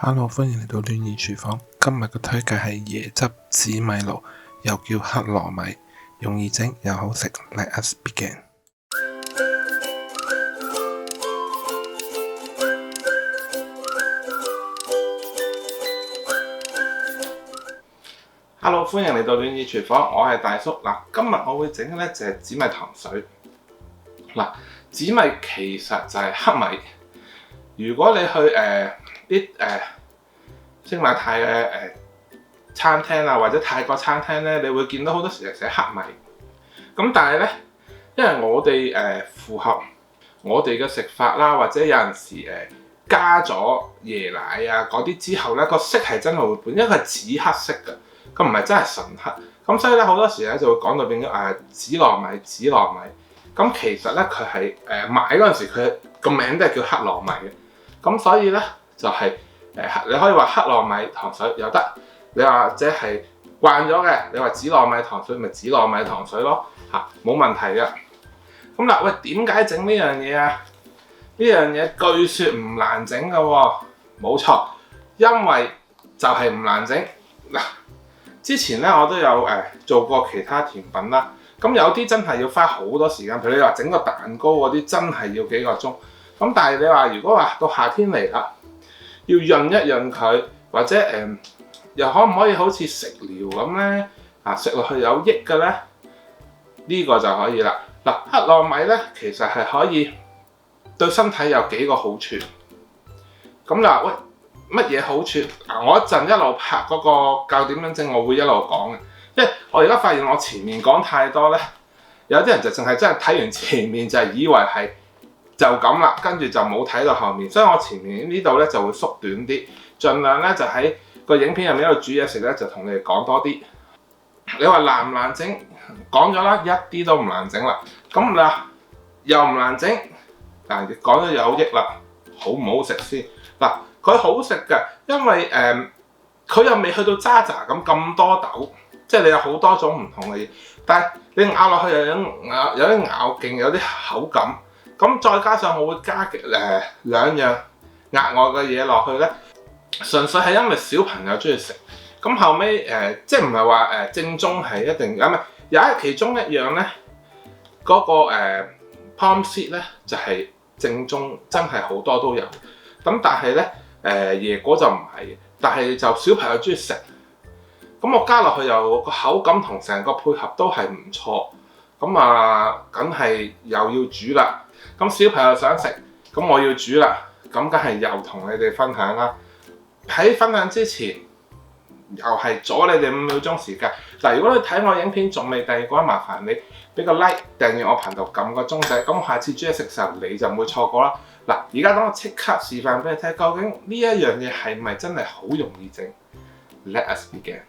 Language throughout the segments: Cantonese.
Hello，歡迎嚟到暖意廚房。今日嘅推介係椰汁紫米露，又叫黑糯米，容易整又好食。Let us begin。Hello，歡迎嚟到暖意廚房，我係大叔。今日我會整嘅咧就係紫米糖水。紫米其實就係黑米。如果你去啲星馬泰嘅餐廳啊，或者泰國餐廳咧，你會見到好多時係寫黑米。咁但係咧，因為我哋符合我哋嘅食法啦，或者有陣時加咗椰奶啊嗰啲之後咧，個色係真係會變，因為佢係紫黑色嘅，佢唔係真係純黑。咁所以咧好多時咧就會講到變咗紫糯米。咁其實咧佢係買嗰陣時佢個名都係叫黑糯米嘅。咁所以咧就係你可以話黑糯米糖水又得，你或者係慣咗嘅，你話紫糯米糖水咪紫糯米糖水咯，冇問題嘅。咁喂，點解整呢樣嘢啊？呢樣嘢據說唔難整嘅喎，冇錯，因為就係唔難整。之前咧我都有做過其他甜品啦，咁有啲真係要花好多時間，譬如你話整個蛋糕嗰啲真係要幾個鐘。咁但係你話如果話到夏天嚟啦，要潤一潤佢，或者又可唔可以好似食療咁咧？食落去有益嘅咧，呢個就可以啦。黑糯米咧其實係可以對身體有幾個好處。咁喂，乜嘢好處？我一陣一路拍嗰個教點樣整，我會一路講嘅。因為我而家發現我前面講太多咧，有啲人就淨係真係睇完前面就係以為係就咁啦，跟住就冇睇到後面，所以我前面呢度咧就會縮短啲，盡量咧就喺個影片入面度煮嘢食咧，就同你哋講多啲。你話難唔難整？講咗啦，一啲都唔難整啦。咁又唔難整，但係講咗有益啦，好唔好食先？佢好食嘅，因為佢又未去到渣渣咁多豆，即係你有好多種唔同嘅嘢，但係你咬落去又有啲咬勁，有啲口感。咁再加上我會加兩樣額外嘅嘢落去咧，純粹係因為小朋友中意食。咁後尾即係唔係話正宗係一定咁有其中一樣咧，嗰個palm seed 咧就係正宗，真係好多都有。咁但係咧椰果就唔係，但係就小朋友中意食。咁我加落去又個口感同成個配合都係唔錯。咁梗係又要煮啦。咁小朋友想食，咁我要煮啦，咁梗係又同你哋分享啦。喺分享之前，又係阻你哋5秒鐘時間。如果你睇我影片仲未訂閱嘅話，麻煩你俾個 like 訂閱我頻道，撳個鐘仔，咁下次煮嘢食嘅時候你就唔會錯過啦。而家等我即刻示範俾你睇，究竟呢一樣嘢係咪真係好容易整 ？Let us begin。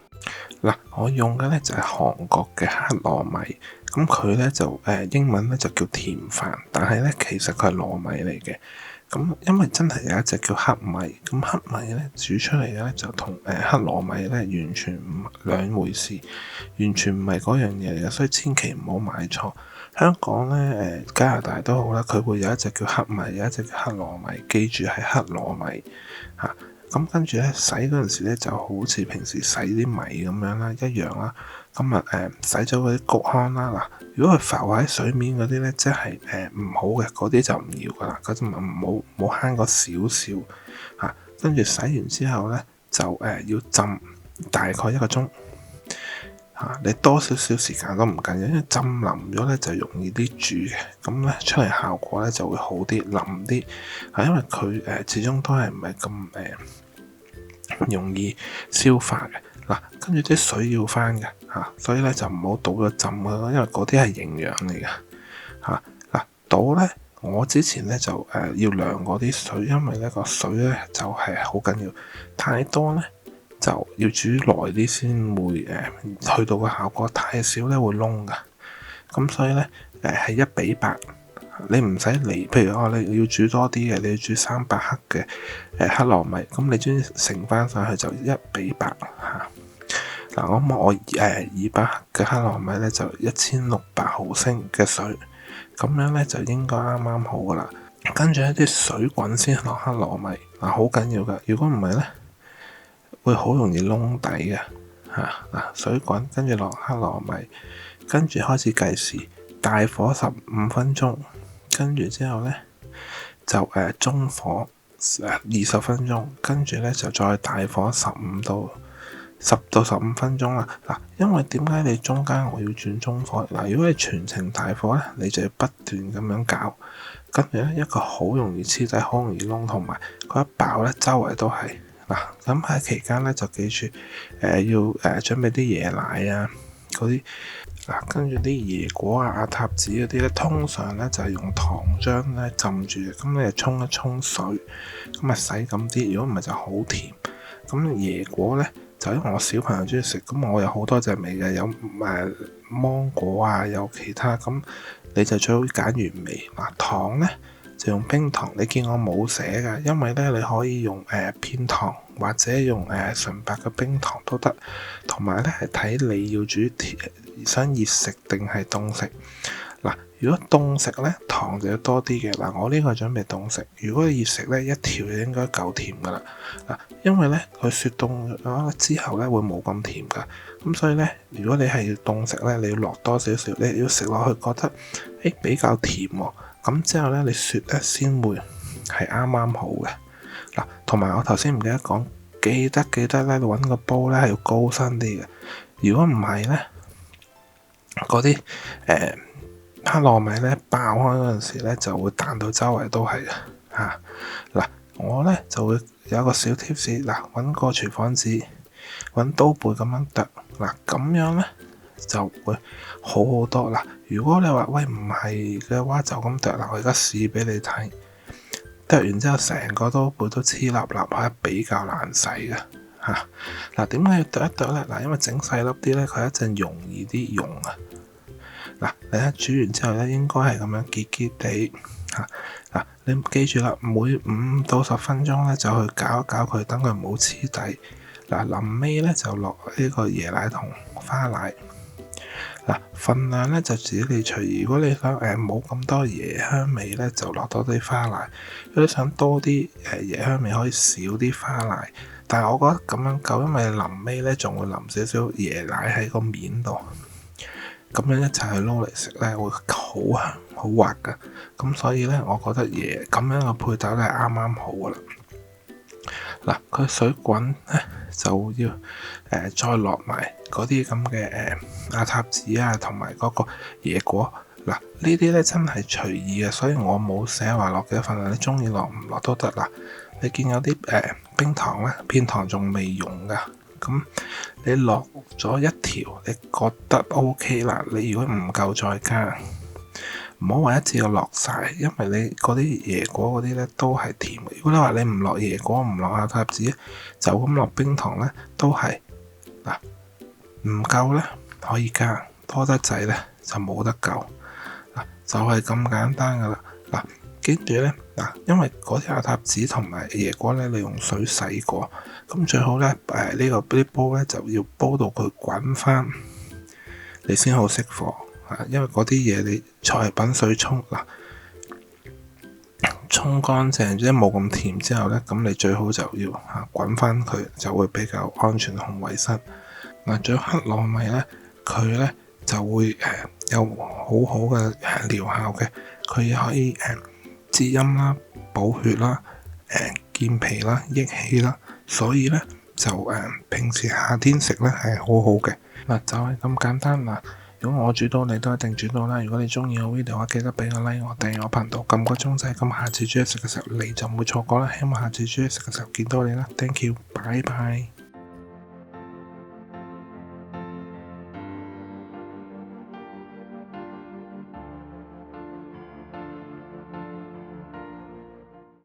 我用嘅咧就係韓國嘅黑糯米，咁佢咧就英文咧就叫甜飯，但係咧其實佢係糯米嚟嘅。咁因為真係有一隻叫黑米，咁黑米咧煮出嚟嘅咧就同黑糯米咧完全唔兩回事，完全唔係嗰樣嘢嚟嘅，所以千祈唔好買錯。香港咧加拿大都好啦，佢會有一隻叫黑米，有一隻叫黑糯米，記住係黑糯米嚇。咁跟住咧洗嗰陣時咧就好似平時洗啲米咁樣啦，一樣啦。咁洗咗嗰啲谷糠啦。如果佢浮喺水面嗰啲咧，即係唔好嘅，嗰啲就唔要噶啦，嗰啲唔好慳個少少嚇。跟住洗完之後咧就要浸大概1個鐘嚇，你多少少時間都唔緊要，因為浸腍咗咧就容易啲煮嘅，咁咧出嚟效果咧就會好啲腍啲嚇，因為佢始終都係唔係咁容易消化嘅。跟住啲水要翻嘅嚇，所以咧就唔好倒咗浸㗎，因為嗰啲係營養嚟嘅嚇。倒咧，我之前咧就要量嗰啲水，因為咧個水咧就係好緊要，太多咧就要煮耐啲先會去到個效果，太少咧會燶㗎。咁所以咧係1:8，你唔使理。譬如你要煮多啲嘅，你要煮300克嘅黑糯米，咁你將乘翻上去就1:8嚇。我200克嘅黑糯米咧就1600毫升嘅水，咁樣咧就應該啱啱好噶啦。跟住一啲水滾先落黑糯米，好緊要噶。如果唔係咧，會好容易燶底嘅嚇。水滾，跟住落黑糯米，跟住開始計時，大火15分鐘，跟住之後咧就中火20分鐘，跟住咧就再大火10到15分鐘啦。因為點解你中間我要轉中火？如果你全程大火咧，你就要不斷咁樣搞，跟住咧一個好容易黐底，好容易燶，同埋佢一爆咧周圍都係。咁喺期間咧就記住要準備啲椰奶啊嗰啲。跟住啲椰果啊、亞塔子嗰啲咧，通常咧就係用糖漿咧浸住嘅。咁你就沖一沖水，咁啊洗咁啲。如果唔係就好甜。咁椰果咧就因為我小朋友中意食，咁我有好多隻味嘅，有芒果啊，有其他。咁你就最好揀原味。糖咧就用冰糖，你見我冇寫㗎，因為咧你可以用片糖或者用純白嘅冰糖都得。同埋咧係睇你要煮想熱食定係凍食。如果凍食咧，糖就要多啲嘅。我呢個準備凍食。如果熱食咧，一條就應該夠甜噶啦。因為咧佢雪凍咗之後咧會冇咁甜噶。咁所以咧，如果你係要凍食咧，你要落多少少，你要食落去覺得比較甜喎。咁之後咧，你雪咧先會係啱啱好嘅。同埋我頭先唔記得講，記得咧，你揾個煲咧係要高身啲嘅。如果唔係咧，嗰啲黑糯米咧爆開嗰陣時咧，就會彈到周圍都係嘅。我咧就會有一個小 tips，揾個廚房紙，揾刀背咁樣剁。咁樣咧就會好好多。如果你話喂唔係嘅話，就咁剁。我而家試俾你睇，剁完之後成個刀背都黐立立，係比較難洗嘅。點解要剁一剁咧？因為整細粒啲咧，佢一陣容易啲溶啊。你一煮完之後咧，應該係咁樣結結地。你記住啦，每5到10分鐘咧就去攪一攪佢，等佢唔好黐底。臨尾咧就落呢個椰奶同花奶。份量咧就自己你隨意。如果你想冇咁多椰香味咧，就落多啲花奶。如果你想多啲椰香味，可以少啲花奶。但係我覺得咁樣夠，因為臨尾咧仲會淋少少椰奶喺個面度。咁樣一齊去撈嚟食咧，會好香好滑噶。咁所以咧，我覺得咁樣嘅配搭咧係啱啱好噶啦。佢水滾咧就要再落埋嗰啲咁嘅亞塔子啊，同埋嗰個椰果。呢啲咧真係隨意嘅，所以我冇寫話落幾多份量，你中意落唔落都得。你見有啲冰糖咧，片糖仲未溶噶。咁你落咗一條，你覺得 OK 啦。你如果唔夠再加，唔好話一次過落晒，因為你嗰啲椰果嗰啲咧都係甜嘅。如果你話你唔落椰果，唔落亞塔子，就咁落冰糖咧，都係唔夠咧可以加，多得滯咧就冇得救。就係咁簡單噶啦。跟住咧因為嗰啲亞塔子同埋椰果咧，你用水洗過，咁最好咧呢啲煲咧就要煲到佢滾翻，你先好熄火。因為嗰啲嘢你菜品水沖乾淨，即係冇咁甜之後咧，咁你最好就要滾翻佢，就會比較安全同衞生。最後黑糯米咧，佢咧就會有好好嘅療效嘅，佢可以滋陰啦、補血啦、健脾啦、益氣啦，所以咧就平時夏天食咧係好好嘅。就係咁簡單。如果我煮到，你都一定煮到啦。如果你中意我 video 嘅話，記得俾個 like 我，訂閱我頻道，撳個鐘仔，咁下次煮嘢食嘅時候你就唔會錯過啦。希望下次煮嘢食嘅時候見到你啦。Thank you，拜拜。